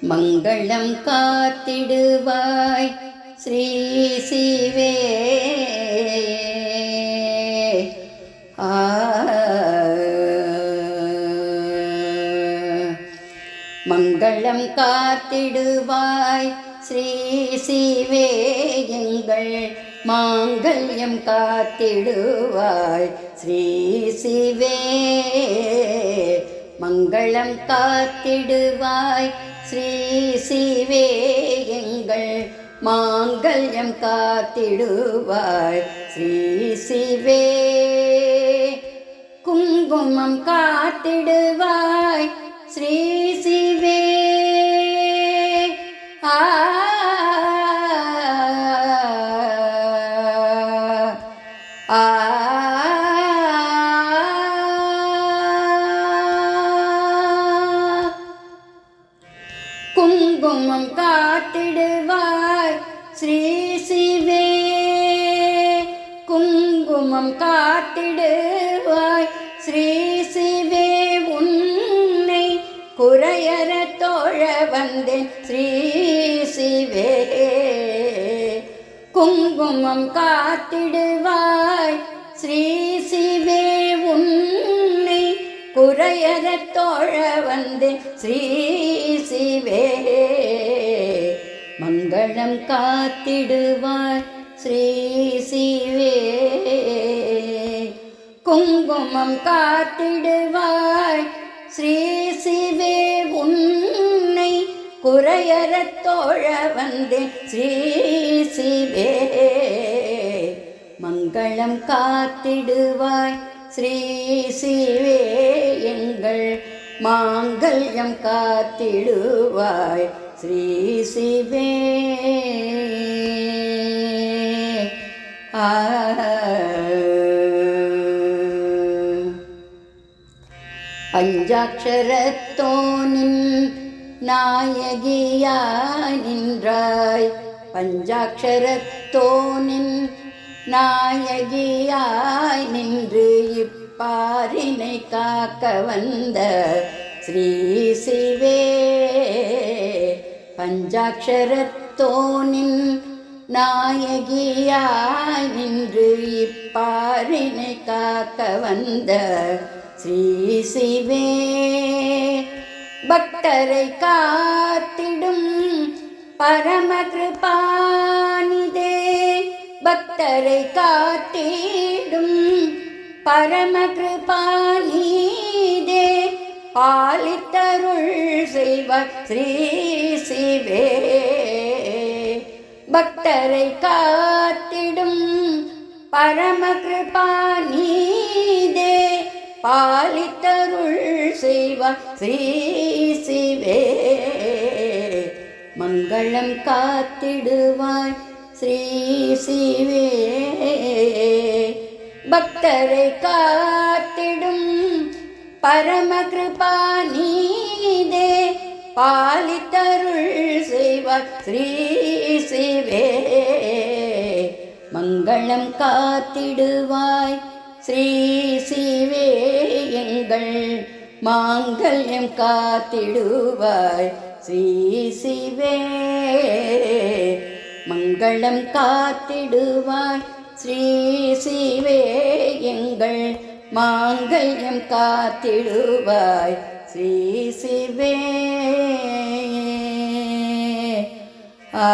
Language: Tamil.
மங்களம் காத்திடுவாய் ஸ்ரீ சிவே. மங்களம் காத்திடுவாய் ஸ்ரீ சிவே, எங்கள் மாங்கல்யம் காத்திடுவாய் ஸ்ரீ சிவே. மங்களம் காத்திடுவாய் ஸ்ரீ சிவே, எங்கள் மாங்கல்யம் காத்திடுவாய் ஸ்ரீ சிவே. குங்குமம் காத்திடுவாய் ஸ்ரீ சிவே. குங்குமம் காத்திடுவாய் ஸ்ரீ சிவே. குங்குமம் காத்திடுவாய் ஸ்ரீ சிவே. உன்னை குறையற தோழ வந்தேன் ஸ்ரீ சிவே. குங்குமம் காத்திடுவாய் ஸ்ரீ சிவே. உன்னை குறையற தோழ வந்தேன் ஸ்ரீ சிவே. மங்களம் காத்திடுவாய் ஸ்ரீ சிவே. குங்குமம் காத்திடுவாய் ஸ்ரீ சிவே. உன்னை குறையற தோழ வந்தேன் ஸ்ரீ சிவே. மங்களம் காத்திடுவாய் ஸ்ரீ சிவே, எங்கள் மாங்கல்யம் காத்திடுவாய் ஸ்ரீ சிவே. பஞ்சாட்சரத்தோனின் நாயகியாய் நின்றாய். பஞ்சாட்சரத்தோனின் நாயகியாய் நின்று இப்பாரினை காக்க வந்த ஸ்ரீ சிவே. பஞ்சாட்சரத்தோனின் நாயகியாய் நின்று இப்பாரினை காக்க வந்த ஸ்ரீ சிவே. பக்தரை காத்திடும் பரம கிருபாநிதே. பக்தரை காத்திடும் பரம கிருபாநிதே. பாலித்தருள் செய்வாய் ஸ்ரீ சிவே. பக்தரை காத்திடும் பரம கிருபாநிதே. பாலித்தருள் செய்வாய் ஸ்ரீ சிவே. மங்களம் காத்திடுவாய் ஸ்ரீ சிவே. பக்தரை காத்திடும் பரம கிருபாநிதே. பாலித்தருள் செய்வாய் ஸ்ரீ சிவே. மங்களம் காத்திடுவாய் ஸ்ரீ சிவே, எங்கள் மாங்கல்யம் காத்திடுவாய் ஸ்ரீ சிவே. மங்களம் காத்திடுவாய் ஸ்ரீ சிவே, எங்கள் மாங்கல்யம் காத்திடுவாய் ஸ்ரீ சிவே. ஆ